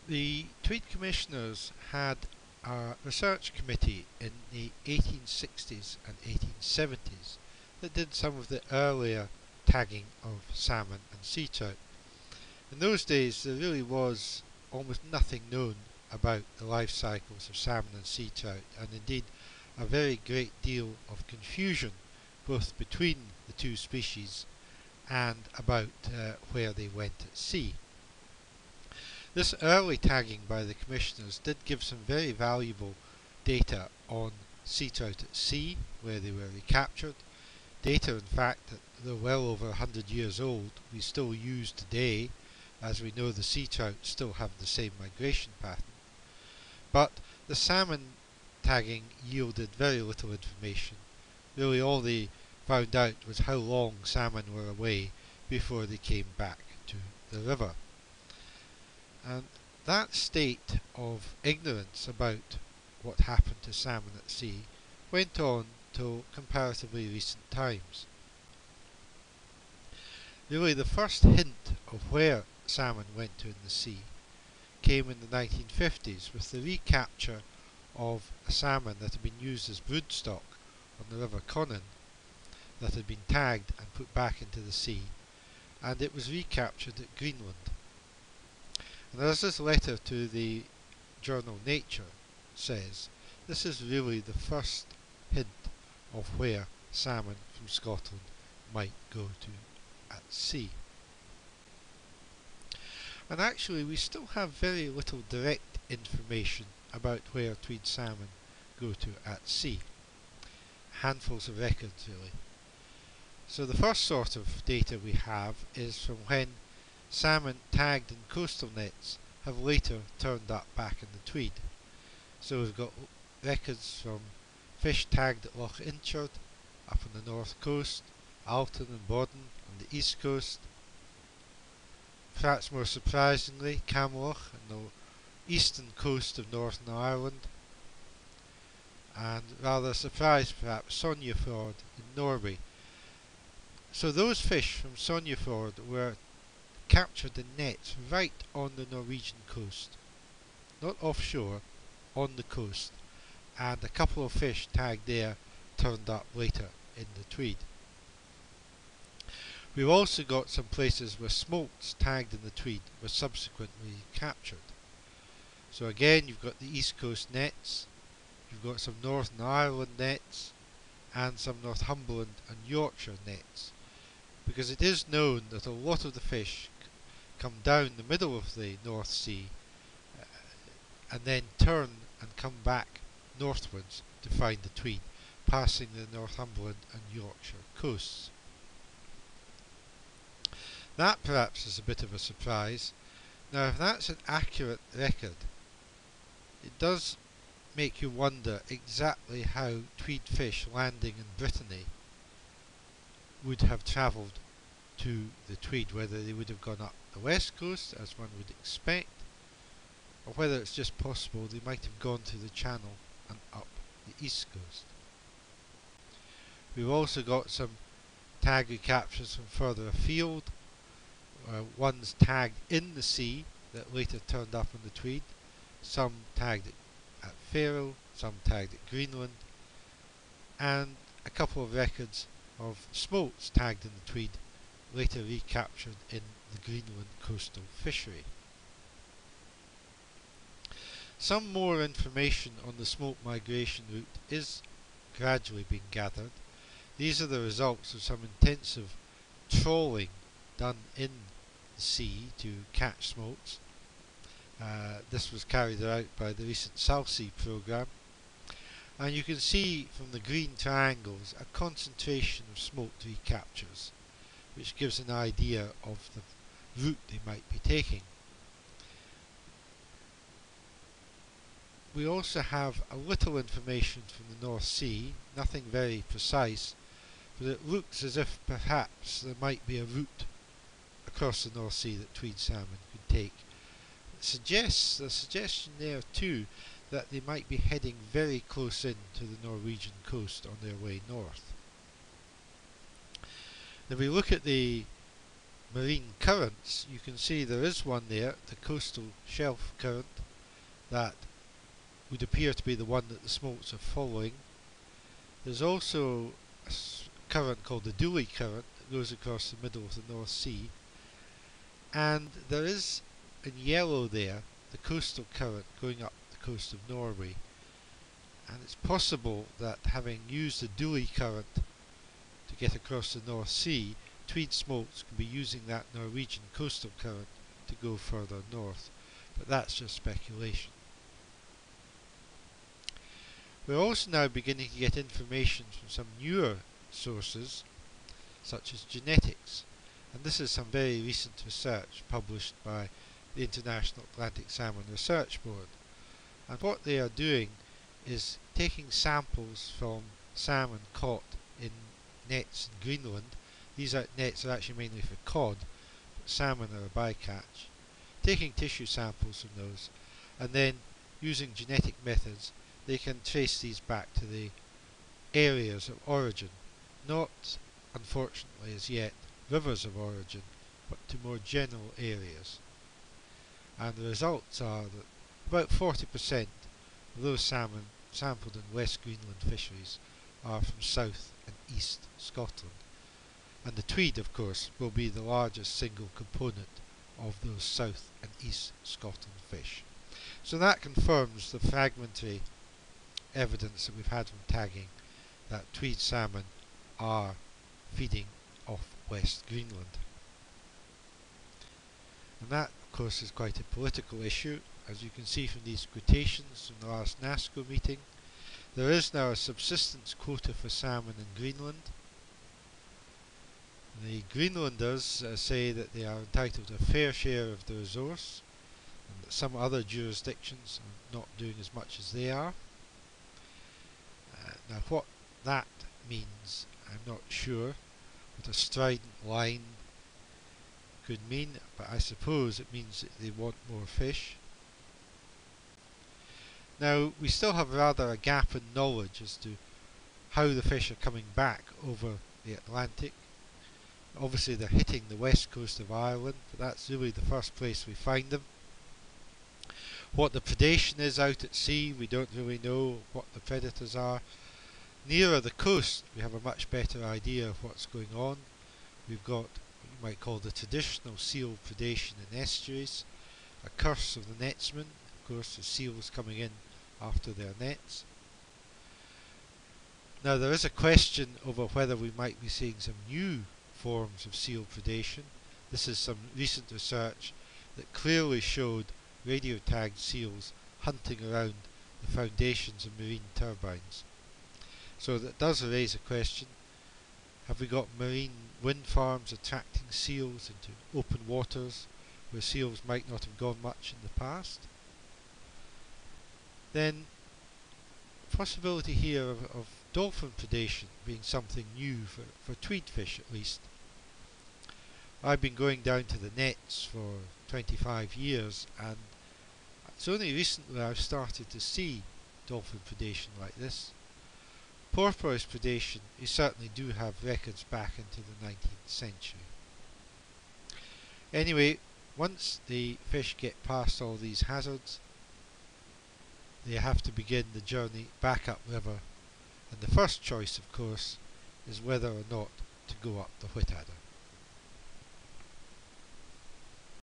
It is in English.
The Tweed Commissioners had a research committee in the 1860s and 1870s that did some of the earlier tagging of salmon and sea trout. In those days there really was almost nothing known about the life cycles of salmon and sea trout, and indeed a very great deal of confusion both between the two species and about where they went at sea. This early tagging by the commissioners did give some very valuable data on sea trout at sea, where they were recaptured. Data, in fact, that they're well over 100 years old, we still use today, as we know the sea trout still have the same migration pattern. But the salmon tagging yielded very little information. Really all they found out was how long salmon were away before they came back to the river. And that state of ignorance about what happened to salmon at sea went on till comparatively recent times. Really the first hint of where salmon went to in the sea came in the 1950s with the recapture of a salmon that had been used as broodstock on the River Conan, that had been tagged and put back into the sea, and it was recaptured at Greenland. And as this letter to the journal Nature says, this is really the first hint of where salmon from Scotland might go to at sea. And actually we still have very little direct information about where Tweed salmon go to at sea. Handfuls of records really. So the first sort of data we have is from when salmon tagged in coastal nets have later turned up back in the Tweed. So we've got records from fish tagged at Loch Inchard up on the north coast, Alton and Bodden on the east coast. Perhaps more surprisingly, Camloch on the eastern coast of Northern Ireland, and rather surprised perhaps, Sognefjord in Norway. So those fish from Sognefjord were captured in nets right on the Norwegian coast, not offshore, on the coast, and a couple of fish tagged there turned up later in the Tweed. We've also got some places where smolts tagged in the Tweed were subsequently captured. So again you've got the east coast nets, you've got some Northern Ireland nets, and some Northumberland and Yorkshire nets, because it is known that a lot of the fish come down the middle of the North Sea and then turn and come back northwards to find the Tweed, passing the Northumberland and Yorkshire coasts. That perhaps is a bit of a surprise. Now if that's an accurate record, it does make you wonder exactly how Tweed fish landing in Brittany would have travelled to the Tweed, whether they would have gone up the west coast as one would expect, or whether it's just possible they might have gone through the Channel and up the east coast. We've also got some tag recaptures from further afield, ones tagged in the sea that later turned up on the Tweed, some tagged at Faroe, some tagged at Greenland, and a couple of records of smolts tagged in the Tweed, later recaptured in the Greenland coastal fishery. Some more information on the smolt migration route is gradually being gathered. These are the results of some intensive trawling done in the sea to catch smolts. This was carried out by the recent South Sea programme, and you can see from the green triangles a concentration of smolt recaptures, which gives an idea of the route they might be taking. We also have a little information from the North Sea, nothing very precise, but it looks as if perhaps there might be a route across the North Sea that Tweed salmon could take. It suggests a suggestion there too that they might be heading very close in to the Norwegian coast on their way north. If we look at the marine currents, you can see there is one there, the coastal shelf current, that would appear to be the one that the smolts are following. There's also a current called the Dooley current that goes across the middle of the North Sea, and there is in yellow there the coastal current going up the coast of Norway, and it's possible that having used the Dooley current to get across the North Sea, Tweed smolts could be using that Norwegian coastal current to go further north, but that's just speculation. We're also now beginning to get information from some newer sources, such as genetics, and this is some very recent research published by the International Atlantic Salmon Research Board. And what they are doing is taking samples from salmon caught in nets in Greenland. These nets are actually mainly for cod, but salmon are a bycatch. Taking tissue samples from those, and then using genetic methods, they can trace these back to the areas of origin, not, unfortunately as yet, rivers of origin, but to more general areas. And the results are that about 40% of those salmon sampled in West Greenland fisheries are from South and East Scotland. And the Tweed, of course, will be the largest single component of those South and East Scotland fish. So that confirms the fragmentary evidence that we've had from tagging that Tweed salmon are feeding off West Greenland. And that, of course, is quite a political issue. As you can see from these quotations from the last NASCO meeting, there is now a subsistence quota for salmon in Greenland. The Greenlanders say that they are entitled to a fair share of the resource, and that some other jurisdictions are not doing as much as they are. Now what that means, I'm not sure what a strident line could mean, but I suppose it means that they want more fish. Now we still have rather a gap in knowledge as to how the fish are coming back over the Atlantic. Obviously they're hitting the west coast of Ireland, but that's really the first place we find them. What the predation is out at sea, we don't really know what the predators are. Nearer the coast we have a much better idea of what's going on. We've got what you might call the traditional seal predation in estuaries, a curse of the netsman, of course the seals coming in after their nets. Now there is a question over whether we might be seeing some new forms of seal predation. This is some recent research that clearly showed radio tagged seals hunting around the foundations of marine turbines. So that does raise a question: have we got marine wind farms attracting seals into open waters where seals might not have gone much in the past? Then possibility here of dolphin predation being something new for tweed fish at least. I've been going down to the nets for 25 years, and it's only recently I've started to see dolphin predation like this. Porpoise predation, you certainly do have records back into the 19th century. Anyway, once the fish get past all these hazards, they have to begin the journey back upriver, and the first choice, of course, is whether or not to go up the Whitadder.